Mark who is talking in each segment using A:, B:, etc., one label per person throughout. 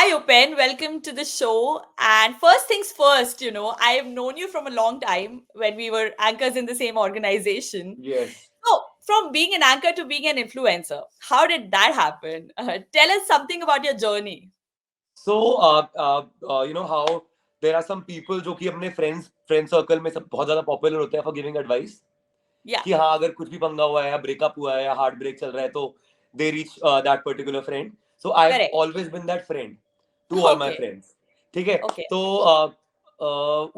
A: Hi, Upen. Welcome to the show. And first things first, I have known you from a long time when we were anchors in the same organization.
B: Yes.
A: So, from being an anchor to being an influencer, how did that happen? Tell us something about your journey.
B: So, you know how there are some people जो कि अपने friend circle में सब बहुत ज्यादा popular होते हैं for giving advice
A: Yeah,
B: कि हाँ अगर कुछ भी पंगा हुआ है या ब्रेकअप हुआ है या हार्ट ब्रेक चल रहा है तो they reach that particular friend. So I have
A: correct.
B: Always been that friend to all my
A: Okay,
B: friends. ठीक है.
A: okay,
B: तो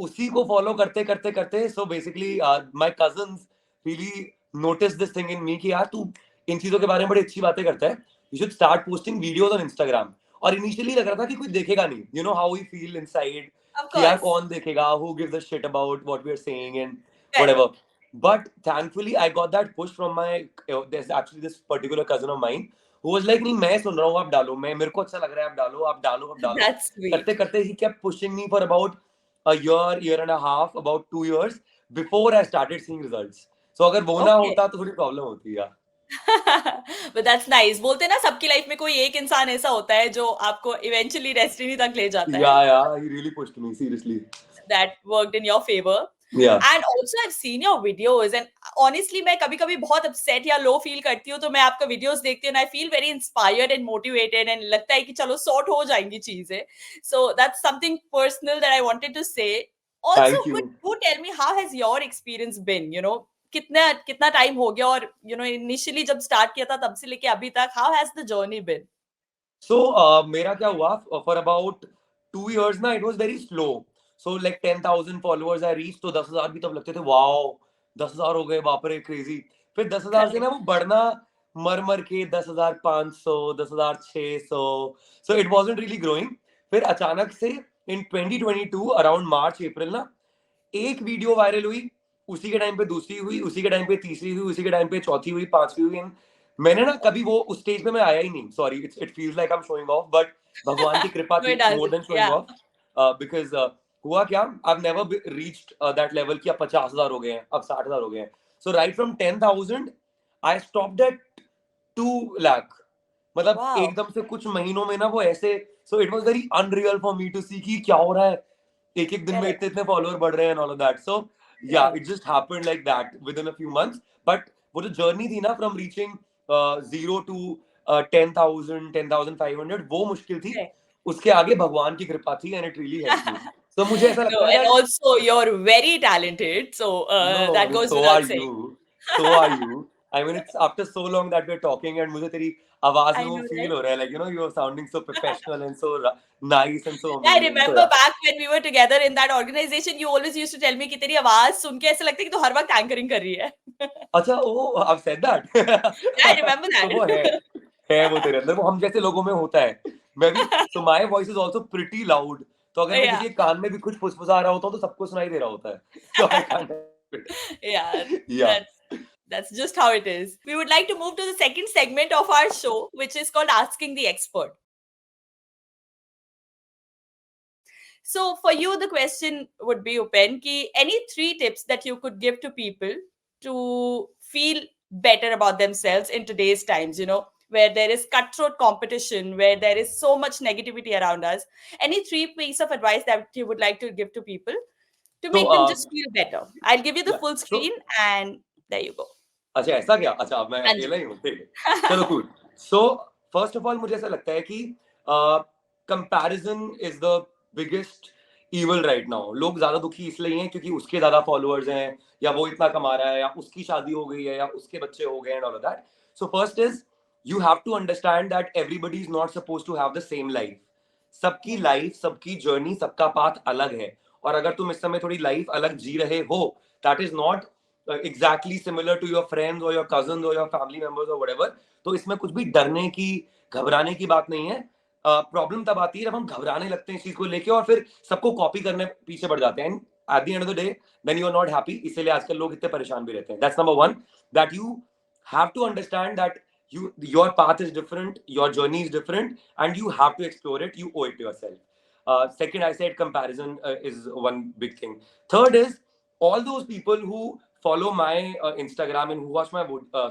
B: उसी को फॉलो करते करते करते so basically my cousins really notice this thing in me कि यार तू इन चीजों के बारे में बड़ी अच्छी बातें करता है. You should start posting videos on Instagram. और इनिशियली लग रहा था कि कोई देखेगा नहीं. You know how we feel inside
A: of
B: कि यार
A: course.
B: कौन देखेगा, who gives a shit about what we are saying and
A: Correct.
B: whatever. But thankfully, I got that push from my. There's actually this particular cousin of mine who was like, नहीं मैं सुन रहा हूँ आप डालो, मैं मेरे को अच्छा लग रहा है आप डालो आप डालो आप डालो.
A: That's sweet.
B: करते करते he kept pushing me for about a year and a half, about 2 years before I started seeing results. So अगर वो ना
A: Okay.
B: होता तो थोड़ी प्रॉब्लम होती है.
A: But that's nice. बोलते हैं ना सबकी लाइफ में कोई एक इंसान ऐसा होता है जो आपको इवेंचुअली डेस्टिनी तक ले जाता है.
B: Yeah, he really pushed me seriously.
A: That worked in your favor.
B: Yeah.
A: And also I've seen your videos and honestly मैं कभी-कभी बहुत upset या low feel करती हूँ तो मैं आपका videos देखती हूँ and I feel very inspired and motivated and लगता है कि चलो sort हो जाएंगी चीजें. So that's something personal that I wanted to say. Also,
B: Thank
A: could
B: you.
A: you tell me how has your experience been? कितना कितना टाइम हो गया और इनिशियली जब स्टार्ट किया था तब से लेके अभी तक how has the journey been?
B: So मेरा क्या हुआ for about 2 years ना it was very slow. So like 10,000 followers I reached तो 10,000 भी तब लगते थे वाओ 10,000 हो गए बाप रे क्रेजी. फिर 10,000 से
A: Correct.
B: ना वो बढ़ना मर मर के 10,500 10,600. So it wasn't really growing. फिर अचानक से in 2022 around March April ना एक वीडियो वायरल हुई. उसी के टाइम पे दूसरी हुई, उसी के टाइम पे तीसरी हुई, उसी के टाइम पे चौथी हुई, पांचवी हुई. मैंने ना कभी वो उस स्टेज पे मैं आया ही नहीं. Sorry it feels like I am showing off but भगवान की कृपा
A: No,
B: थी
A: it
B: more
A: doesn't.
B: Then showing
A: Yeah.
B: Off. Because हुआ क्या, I never reached that level कि अब 50,000 हो गए हैं, अब 60,000 हो गए हैं. So right from 10,000 I stopped at 2 lakh. मतलब
A: Wow.
B: एकदम से कुछ महीनों में ना वो ऐसे. So it was very unreal for me to see कि क्या हो रहा है, एक एक दिन में
A: Correct.
B: इतने इतने फॉलोअर बढ़ रहे हैं ऑल ऑफ दैट. सो या
A: Correct.
B: It just happened like that with in a few months. But वो जो जर्नी थी ना फ्रॉम रीचिंग 0 to 10,000 10,500 वो मुश्किल थी.
A: Correct.
B: उसके आगे भगवान की कृपा थी and it really help me. तो मुझे ऐसा
A: No,
B: लगता है
A: and
B: that
A: also you're very talented, so
B: no, I
A: that
B: mean,
A: goes
B: so are
A: without saying.
B: you. So are you. I mean, it's after so long that we're talking and मुझे तेरी आवाज में
A: I
B: वो
A: know,
B: feel
A: right?
B: हो रहा है, like you know you're sounding so professional and so nice and so
A: Yeah, I
B: amazing. So
A: remember
B: yeah.
A: back when we were together in that organization, you always used to tell me कि तेरी आवाज सुन के ऐसा लगता है कि तू हर वक्त एंकरिंग कर रही है.
B: अच्छा oh I've said that.
A: Yeah, I remember
B: तो वो
A: that.
B: है वो तेरे अंदर, वो हम जैसे लोगों में होता है. मैं भी so my voice is also pretty loud. तो अगर मैं
A: Yeah,
B: किसी के कान में भी कुछ फुसफुसा रहा होता हूँ तो सबको सुनाई दे रहा होता है. So I can't help it.
A: yeah,
B: Yeah.
A: that's just how it is. We would like to move to the second segment of our show, which is called Asking the Expert. So for you, the question would be, Upen, ki any three tips that you could give to people to feel better about themselves in today's times, where there is cutthroat competition, where there is so much negativity around us. Any three piece of advice that you would like to give to people to
B: So
A: make them just feel better? I'll give you the
B: yeah.
A: full
B: So
A: screen and there you go.
B: अच्छा ऐसा क्या, अच्छा अब मैं
A: Anji.
B: अकेला ही हूँ, ठीक है चलो cool. So first of all मुझे ऐसा लगता है कि comparison is the biggest evil right now. लोग ज्यादा दुखी इसलिए हैं क्योंकि उसके ज्यादा फॉलोअर्स हैं या वो इतना कमा रहा है या उसकी शादी हो गई है या उसके बच्चे हो गए and all of that. So first is you have to understand that everybody is not suppose to have the same life. सबकी लाइफ, सबकी जर्नी, सबका पाथ अलग है. और अगर तुम इस समय थोड़ी लाइफ अलग जी रहे हो, that is not exactly similar to your friends or your cousins or your family members or whatever. तो इसमें कुछ भी डरने की, घबराने की बात नहीं है. प्रॉब्लम तब आती है जब हम घबराने लगते हैं इस चीज को लेके और फिर सबको कॉपी करने पीछे पड़ जाते हैं. At the end of the day then you are not happy. इसीलिए आजकल लोग इतने परेशान भी रहते हैं. That's number one, that you have to understand that your path is different, your journey is different, and you have to explore it. You owe it to yourself. Second, I said comparison is one big thing. Third is all those people who follow my Instagram and who watch my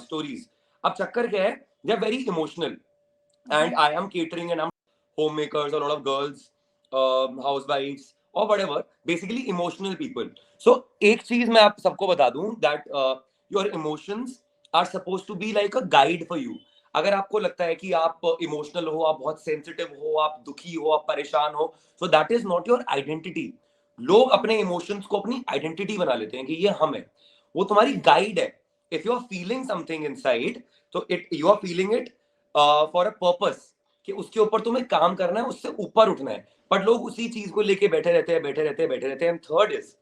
B: stories. अब चक्कर क्या है, they are very emotional and I am catering and I'm homemakers, a lot of girls, housewives, or whatever. Basically, emotional people. So, एक चीज मैं आप सबको बता दूं that your emotions are supposed to be like a guide for you. अगर आपको लगता है कि आप इमोशनल हो, आप बहुत सेंसिटिव हो, आप दुखी हो, आप परेशान हो, so that is not your identity. लोग अपने इमोशंस को अपनी आइडेंटिटी बना लेते हैं कि ये हम है, वो तुम्हारी गाइड है. If you are feeling something inside, तो it you are feeling it for a purpose, कि उसके ऊपर तुम्हें काम करना है, उससे ऊपर उठना है. बट लोग उसी चीज को लेके बैठे रहते हैं, बैठे रहते हैं, बैठे रहते हैं. एंड थर्ड इज,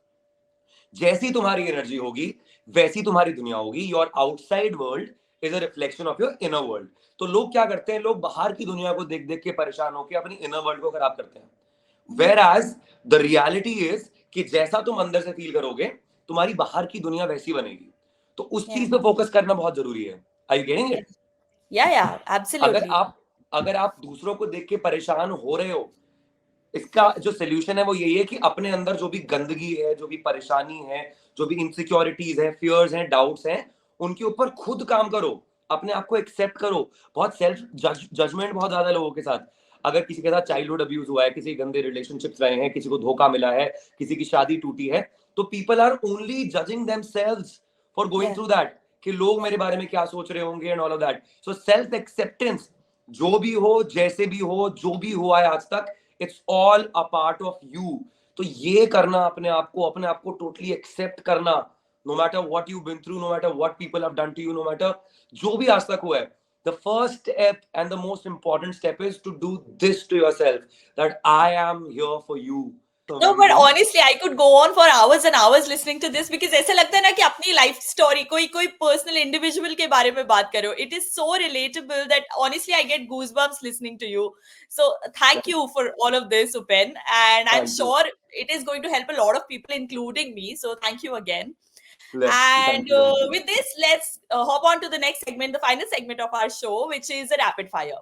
B: जैसी तुम्हारी एनर्जी होगी वैसी तुम्हारी दुनिया होगी. Your outside world is a reflection of your inner world. तो लोग क्या करते हैं, लोग बाहर की दुनिया को देख देख के परेशान होकर अपनी इनर वर्ल्ड को खराब करते हैं. Whereas the reality is कि जैसा तुम अंदर से फील करोगे, तुम्हारी बाहर की दुनिया वैसी बनेगी. तो उस चीज पे फोकस करना बहुत जरूरी है. Are you getting it?
A: Yeah, absolutely.
B: अगर आप दूसरों को देख के परेशान हो रहे हो, इसका जो सोल्यूशन है वो यही है कि अपने अंदर जो भी गंदगी है, जो भी परेशानी है, जो भी इनसिक्योरिटीज है, फियर्स हैं, डाउट्स हैं, उनके ऊपर खुद काम करो. अपने आप को एक्सेप्ट करो. बहुत सेल्फ जजमेंट बहुत ज्यादा लोगों के साथ. अगर किसी के साथ चाइल्डहुड अब्यूज हुआ है, किसी गंदे रिलेशनशिप्स रहे हैं, किसी को धोखा मिला है, किसी की शादी टूटी है, तो people are only judging themselves for going through that, कि लोग मेरे बारे में क्या सोच रहे होंगे and all of that. So self acceptance, जो भी हो, जैसे भी हो, जो भी हुआ है आज तक, it's all a part of you. तो ये करना, अपने आप को टोटली एक्सेप्ट करना, no matter what you been through, no matter what people have done to you, no matter जो भी आज तक हुआ है, the first step and the most important step is to do this to yourself, that I am here for you.
A: No, but honestly, I could go on for hours and hours listening to this because ऐसा लगता है ना कि अपनी life story कोई personal individual के बारे में बात करो. It is so relatable that honestly I get goosebumps listening to you. So thank you for all of this, Upen, and I'm sure it is going to help a lot of people, including me. So thank you again. And with this, let's hop on to the next segment, the final segment of our show, which is a rapid fire.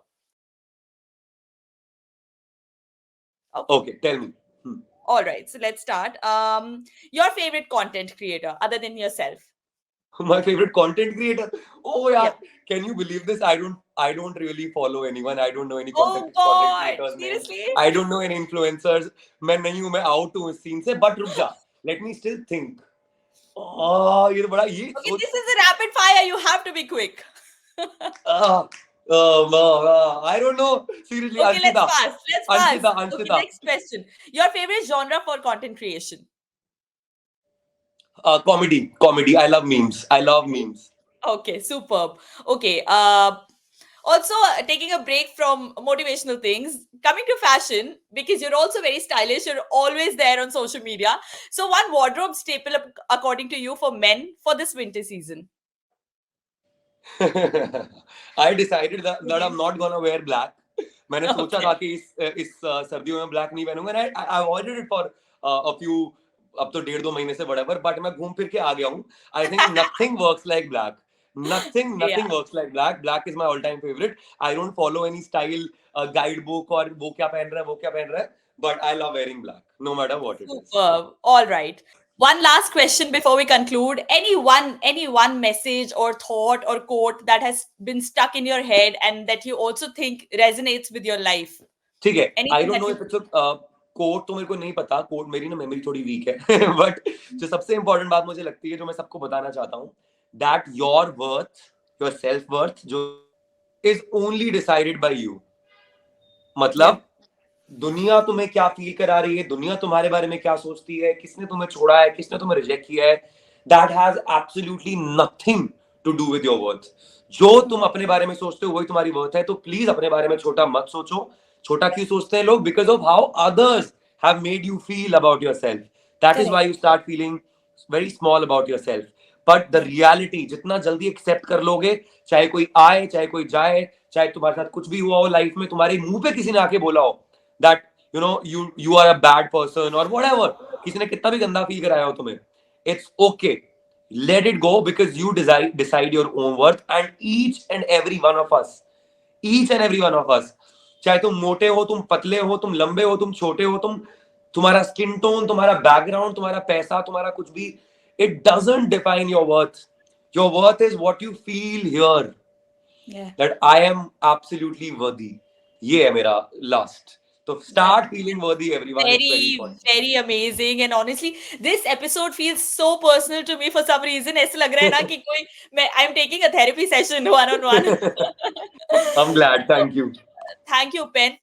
B: Okay, tell me.
A: All right, so let's start. Your favorite content creator other than yourself?
B: My favorite content creator? Oh yeah. Can you believe this? I don't really follow anyone. I don't know any content creators.
A: Seriously?
B: I don't know any influencers. मैं नहीं हूँ, मैं out हूँ इस scene से. But रुक जा. Let me still think. ये तो बड़ा ये.
A: Okay, this is a rapid fire. You have to be quick.
B: I don't know. Seriously,
A: okay,
B: Anshita.
A: Let's pass.
B: Anshita.
A: Okay, next question. Your favorite genre for content creation?
B: Comedy. I love memes.
A: Okay, superb. Okay. Also, taking a break from motivational things, coming to fashion, because you're also very stylish, you're always there on social media. So, one wardrobe staple, according to you, for men for this winter season?
B: I decided that I'm not gonna wear black. मैंने सोचा था कि इस सर्दियों में black नहीं पहनूंगा. I avoided it for a few, अब तो 1.5-2 महीने से whatever, but मैं घूम फिर के आ गया हूँ. I think nothing works like black. Nothing works like black. Black is my all-time favorite. I don't follow any style guidebook or वो क्या पहन रहा है, but I love wearing black, no matter what it is.
A: All right. One last question before we conclude. Any one message or thought or quote that has been stuck in your head and that you also think resonates with your life?
B: ठीक है. I don't know if it's a quote, तो मेरे को नहीं पता. Quote मेरी ना memory थोड़ी वीक है. But जो सबसे important बात मुझे लगती है, जो मैं सबको बताना चाहता हूँ, that your worth, your self-worth, जो is only decided by you. मतलब दुनिया तुम्हें क्या फील करा रही है, दुनिया तुम्हारे बारे में क्या सोचती है, किसने तुम्हें छोड़ा है, किसने तुम्हें रिजेक्ट किया है, that has absolutely nothing to do with your worth. जो तुम अपने बारे में सोचते हो वही तुम्हारी वर्थ है. तो प्लीज अपने बारे में छोटा मत सोचो. छोटा क्यों सोचते हैं लोग? Because of how others have made you feel about yourself. That is why you start feeling very small about yourself. But the reality जितना जल्दी एक्सेप्ट कर लोगे, चाहे कोई आए, चाहे कोई जाए, चाहे तुम्हारे साथ कुछ भी हुआ हो लाइफ में, तुम्हारे मुंह पे किसी ने आके बोला हो that you are a bad person or whatever, किसी ने कितना भी गंदा फील कराया हो तुम्हें, it's okay, let it go, because you decide your own worth. And each and every one of us, चाहे तुम मोटे हो, तुम पतले हो, तुम लंबे हो, तुम छोटे हो, तुम्हारा स्किन टोन, तुम्हारा बैकग्राउंड, तुम्हारा पैसा, तुम्हारा कुछ भी, it doesn't define your worth. Your worth is what you feel here. That I am absolutely worthy. ये है मेरा लास्ट. तो start feeling worthy, everyone. It's very
A: Very,
B: important.
A: very amazing. And honestly, this episode feels so personal to me for some reason. ऐसा लग रहा है ना कि कोई मैं I'm taking a therapy session one on one.
B: I'm glad. Thank you.
A: Thank you, Pen.